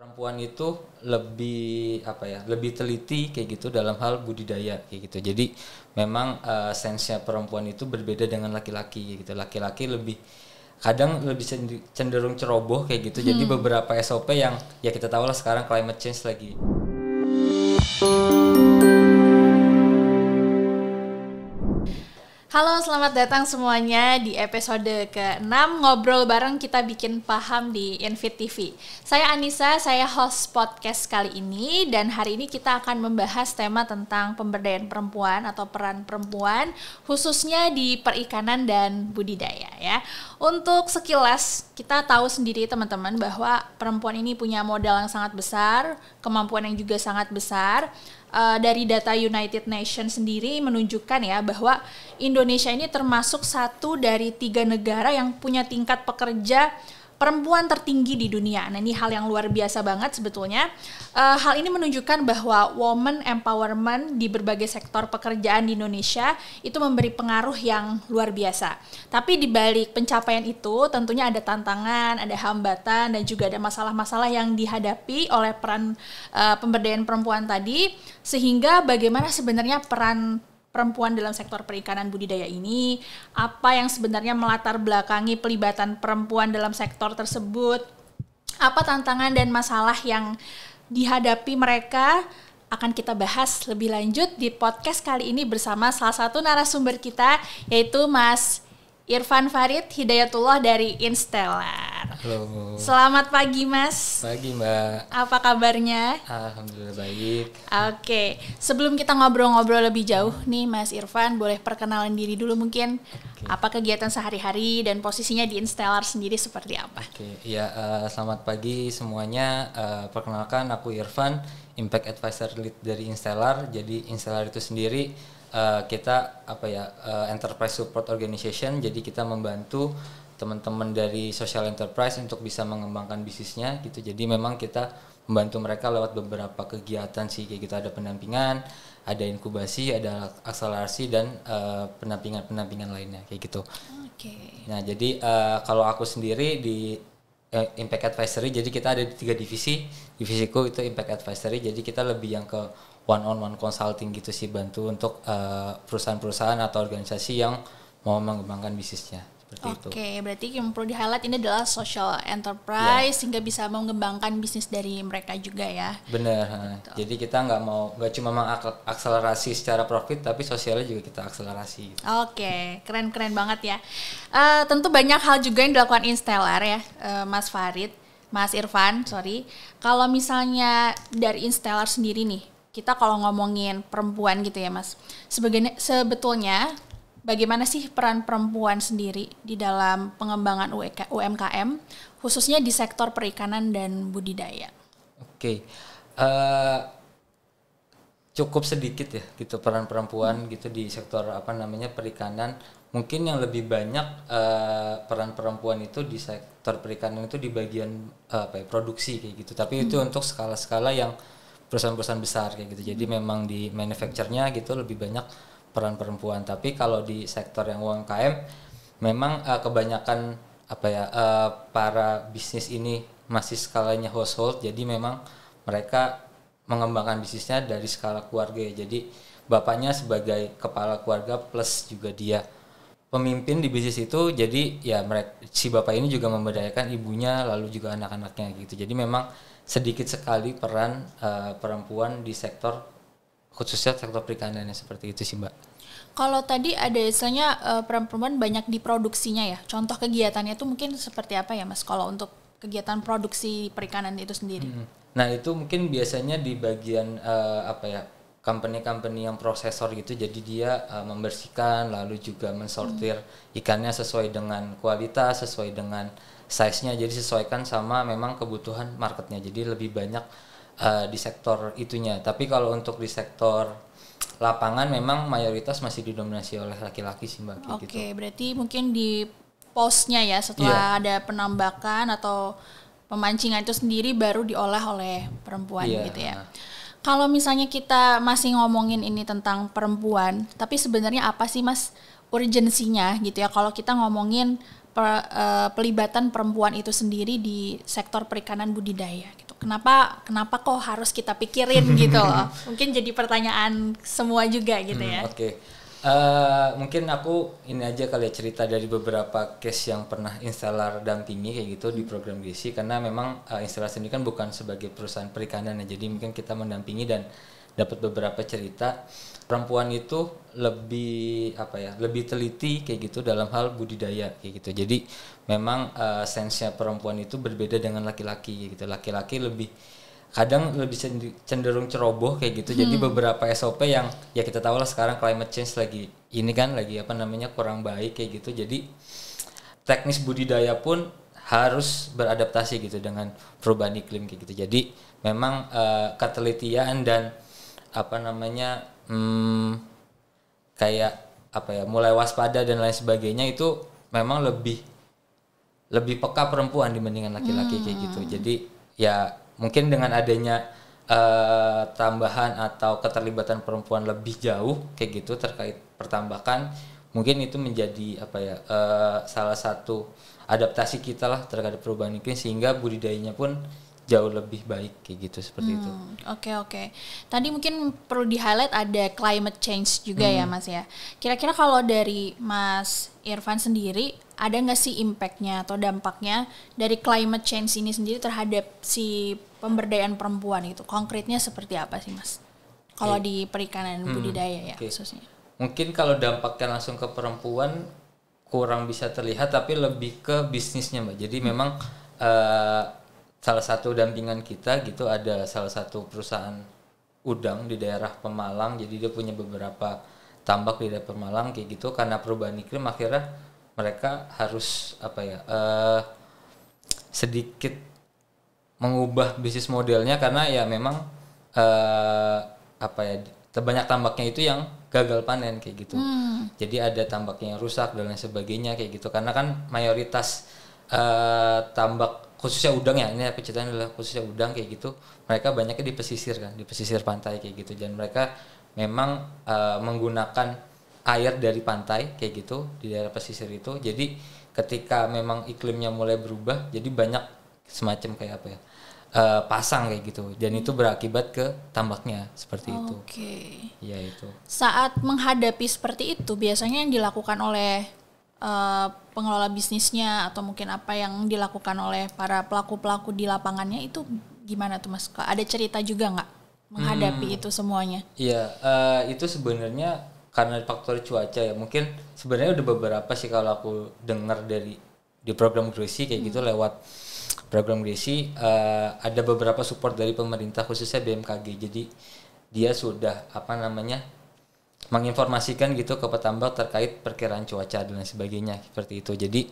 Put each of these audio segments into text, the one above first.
Perempuan itu lebih teliti kayak gitu dalam hal budidaya kayak gitu. Jadi memang sense-nya perempuan itu berbeda dengan laki-laki kayak gitu. Laki-laki kadang lebih cenderung ceroboh kayak gitu. Jadi beberapa SOP yang ya kita tahu lah sekarang climate change lagi. Halo, selamat datang semuanya di episode ke-6 Ngobrol Bareng Kita Bikin Paham di Invit TV. Saya Anissa, saya host podcast kali ini, dan hari ini kita akan membahas tema tentang pemberdayaan perempuan atau peran perempuan khususnya di perikanan dan budidaya ya. Untuk sekilas kita tahu sendiri teman-teman bahwa perempuan ini punya modal yang sangat besar, kemampuan yang juga sangat besar. Dari data United Nations sendiri menunjukkan ya bahwa Indonesia ini termasuk satu dari 3 negara yang punya tingkat pekerja perempuan tertinggi di dunia. Nah, ini hal yang luar biasa banget sebetulnya. Hal ini menunjukkan bahwa woman empowerment di berbagai sektor pekerjaan di Indonesia itu memberi pengaruh yang luar biasa. Tapi di balik pencapaian itu tentunya ada tantangan, ada hambatan, dan juga ada masalah-masalah yang dihadapi oleh peran pemberdayaan perempuan tadi, sehingga bagaimana sebenarnya peran perempuan dalam sektor perikanan budidaya ini, apa yang sebenarnya melatar belakangi pelibatan perempuan dalam sektor tersebut, apa tantangan dan masalah yang dihadapi mereka, akan kita bahas lebih lanjut di podcast kali ini bersama salah satu narasumber kita, yaitu Mas Irfan Farid Hidayatullah dari Instellar. Halo. Selamat pagi Mas. Pagi Mbak. Apa kabarnya? Alhamdulillah baik. Oke, sebelum kita ngobrol-ngobrol lebih jauh nih Mas Irfan, boleh perkenalan diri dulu mungkin. Apa kegiatan sehari-hari dan posisinya di Instellar sendiri seperti apa? Selamat pagi semuanya. Perkenalkan aku Irfan, Impact Advisor Lead dari Instellar. Jadi Instellar itu sendiri kita enterprise support organization. Jadi kita membantu teman-teman dari social enterprise untuk bisa mengembangkan bisnisnya gitu. Jadi memang kita membantu mereka lewat beberapa kegiatan sih, kayak gitu. Ada pendampingan, ada inkubasi, ada akselerasi, dan pendampingan lainnya kayak gitu. Nah, jadi kalau aku sendiri di Impact Advisory, jadi kita ada di 3 divisi. Divisiku itu Impact Advisory, jadi kita lebih yang ke one-on-one consulting gitu sih, bantu untuk perusahaan-perusahaan atau organisasi yang mau mengembangkan bisnisnya. Berarti yang perlu di-highlight ini adalah social enterprise, sehingga bisa mengembangkan bisnis dari mereka juga ya. Benar. Jadi kita nggak cuma mengakselerasi secara profit, tapi sosialnya juga kita akselerasi. Keren banget ya. Tentu banyak hal juga yang dilakukan Instellar ya, Mas Irfan. Kalau misalnya dari Instellar sendiri nih, kita kalau ngomongin perempuan gitu ya Mas, sebetulnya bagaimana sih peran perempuan sendiri di dalam pengembangan UMKM, khususnya di sektor perikanan dan budidaya? Cukup sedikit ya gitu peran perempuan gitu di sektor perikanan. Mungkin yang lebih banyak peran perempuan itu di sektor perikanan itu di bagian produksi kayak gitu. Tapi itu untuk skala-skala yang perusahaan-perusahaan besar kayak gitu. Jadi memang di manufacture-nya gitu lebih banyak peran perempuan. Tapi kalau di sektor yang UMKM memang kebanyakan para bisnis ini masih skalanya household, jadi memang mereka mengembangkan bisnisnya dari skala keluarga. Jadi bapaknya sebagai kepala keluarga plus juga dia pemimpin di bisnis itu, jadi ya si bapak ini juga memberdayakan ibunya lalu juga anak-anaknya gitu. Jadi memang sedikit sekali peran perempuan di sektor, khususnya sektor perikanannya, seperti itu sih Mbak. Kalau tadi ada istilahnya peran perempuan banyak di produksinya ya, contoh kegiatannya itu mungkin seperti apa ya Mas kalau untuk kegiatan produksi perikanan itu sendiri? Nah itu mungkin biasanya di bagian company-company yang prosesor gitu, jadi dia membersihkan lalu juga mensortir ikannya sesuai dengan kualitas, sesuai dengan size-nya, jadi sesuaikan sama memang kebutuhan marketnya, jadi lebih banyak di sektor itunya. Tapi kalau untuk di sektor lapangan memang mayoritas masih didominasi oleh laki-laki sih Mbak. Berarti mungkin di posnya ya setelah ada penambakan atau pemancingan itu sendiri baru diolah oleh perempuan gitu ya. Kalau misalnya kita masih ngomongin ini tentang perempuan, tapi sebenarnya apa sih Mas urgensinya gitu ya kalau kita ngomongin pelibatan perempuan itu sendiri di sektor perikanan budidaya gitu. Kenapa kok harus kita pikirin gitu loh? Mungkin jadi pertanyaan semua juga gitu ya. Oke. Mungkin aku ini aja kali ya cerita dari beberapa case yang pernah Instelar dampingi kayak gitu di program GC, karena memang Instelar sendiri kan bukan sebagai perusahaan perikanan ya, jadi mungkin kita mendampingi dan dapat beberapa cerita perempuan itu lebih lebih teliti kayak gitu dalam hal budidaya kayak gitu. Jadi memang sense-nya perempuan itu berbeda dengan laki-laki gitu. Laki-laki kadang lebih cenderung ceroboh kayak gitu. Jadi beberapa SOP yang ya kita tahu lah sekarang climate change lagi kurang baik kayak gitu. Jadi teknis budidaya pun harus beradaptasi gitu dengan perubahan iklim kayak gitu. Jadi memang ketelitian dan mulai waspada dan lain sebagainya itu memang lebih peka perempuan dibandingkan laki-laki kayak gitu. Jadi ya mungkin dengan adanya tambahan atau keterlibatan perempuan lebih jauh kayak gitu terkait pertambakan, mungkin itu menjadi salah satu adaptasi kita lah terhadap perubahan iklim, sehingga budidayanya pun jauh lebih baik kayak gitu, seperti itu. Oke. Tadi mungkin perlu di-highlight ada climate change juga ya Mas ya. Kira-kira kalau dari Mas Irfan sendiri, ada nggak sih impact-nya atau dampaknya dari climate change ini sendiri terhadap si pemberdayaan perempuan itu? Konkretnya seperti apa sih Mas? Kalau di perikanan budidaya ya khususnya. Mungkin kalau dampaknya langsung ke perempuan kurang bisa terlihat, tapi lebih ke bisnisnya Mbak. Jadi memang salah satu dampingan kita gitu, ada salah satu perusahaan udang di daerah Pemalang. Jadi dia punya beberapa tambak di daerah Pemalang kayak gitu. Karena perubahan iklim akhirnya mereka harus sedikit mengubah bisnis modelnya, karena ya memang banyak tambaknya itu yang gagal panen kayak gitu. Jadi ada tambaknya yang rusak dan lain sebagainya kayak gitu. Karena kan mayoritas tambak khususnya udang ya, ini aku ceritain adalah khususnya udang kayak gitu, mereka banyaknya di pesisir kan, di pesisir pantai kayak gitu, dan mereka memang menggunakan air dari pantai kayak gitu di daerah pesisir itu. Jadi ketika memang iklimnya mulai berubah, jadi banyak semacam pasang kayak gitu, dan itu berakibat ke tambaknya seperti itu. Oke. Ya itu. Saat menghadapi seperti itu, biasanya yang dilakukan oleh pengelola bisnisnya atau mungkin apa yang dilakukan oleh para pelaku-pelaku di lapangannya itu gimana tuh Mas? Ada cerita juga nggak menghadapi itu semuanya? Iya, itu sebenarnya karena faktor cuaca ya. Mungkin sebenarnya udah beberapa sih kalau aku dengar di program GRESI kayak gitu, lewat program GRESI ada beberapa support dari pemerintah khususnya BMKG. Jadi dia sudah menginformasikan gitu ke petambak terkait perkiraan cuaca dan lain sebagainya seperti itu. Jadi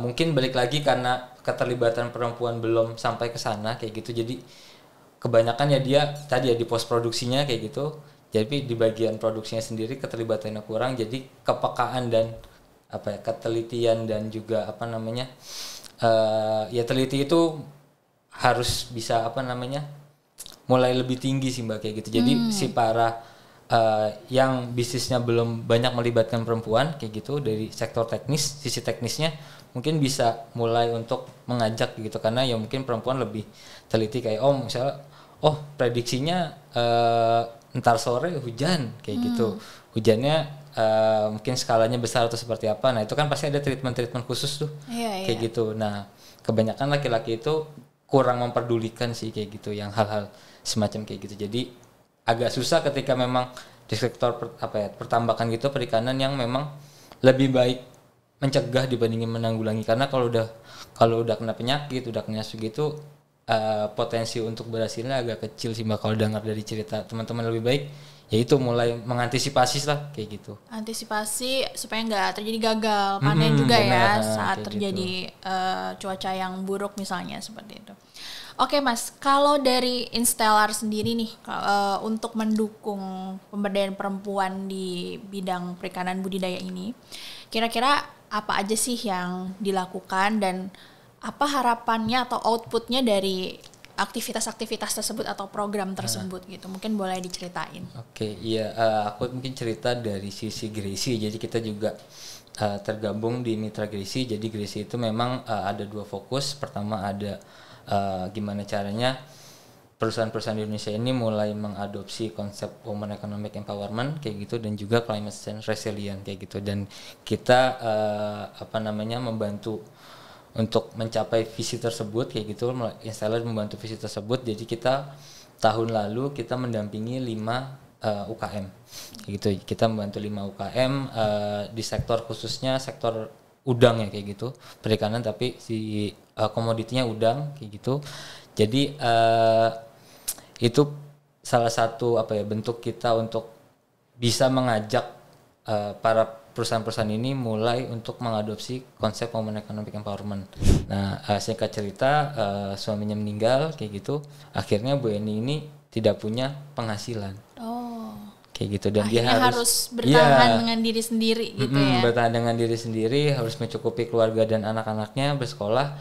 mungkin balik lagi karena keterlibatan perempuan belum sampai ke sana kayak gitu. Jadi kebanyakan ya dia tadi ya di pos produksinya kayak gitu. Jadi di bagian produksinya sendiri keterlibatannya kurang. Jadi kepekaan dan ketelitian dan juga teliti itu harus bisa mulai lebih tinggi sih Mbak kayak gitu. Jadi si para yang bisnisnya belum banyak melibatkan perempuan kayak gitu, dari sektor teknis, sisi teknisnya mungkin bisa mulai untuk mengajak gitu, karena ya mungkin perempuan lebih teliti kayak misalnya prediksinya ntar sore hujan kayak gitu, hujannya mungkin skalanya besar atau seperti apa. Nah itu kan pasti ada treatment khusus tuh kayak gitu. Nah kebanyakan laki-laki itu kurang memperdulikan sih kayak gitu, yang hal-hal semacam kayak gitu. Jadi agak susah ketika memang di sektor pertambakan gitu, perikanan, yang memang lebih baik mencegah dibandingin menanggulangi. Karena kalau udah kena penyakit, udah kena gitu, potensi untuk berhasilnya agak kecil sih Mbak. Kalau dengar dari cerita teman-teman, lebih baik yaitu mulai mengantisipasi lah kayak gitu. Antisipasi supaya nggak terjadi gagal panen juga ya saat terjadi cuaca yang buruk misalnya, seperti itu. Oke Mas, kalau dari Instelar sendiri nih untuk mendukung pemberdayaan perempuan di bidang perikanan budidaya ini, kira-kira apa aja sih yang dilakukan dan apa harapannya atau outputnya dari aktivitas-aktivitas tersebut atau program tersebut gitu? Mungkin boleh diceritain. Oke, iya, aku mungkin cerita dari sisi GRESI. Jadi kita juga tergabung di Mitra Grisi. Jadi Grisi itu memang ada 2 fokus. Pertama ada gimana caranya perusahaan-perusahaan di Indonesia ini mulai mengadopsi konsep women economic empowerment kayak gitu, dan juga climate change resilient kayak gitu. Dan kita membantu untuk mencapai visi tersebut kayak gitu. Installer membantu visi tersebut. Jadi kita tahun lalu kita mendampingi 5 UKM kayak gitu. Kita membantu 5 UKM di sektor, khususnya sektor udang ya kayak gitu, perikanan, tapi si komoditinya udang kayak gitu. Jadi itu salah satu bentuk kita untuk bisa mengajak para perusahaan-perusahaan ini mulai untuk mengadopsi konsep women economic empowerment. Nah, singkat cerita suaminya meninggal kayak gitu. Akhirnya Bu Eni ini tidak punya penghasilan. Kayak gitu, dan akhirnya dia harus bertahan dengan diri sendiri gitu ya. Bertahan dengan diri sendiri, harus mencukupi keluarga dan anak-anaknya bersekolah.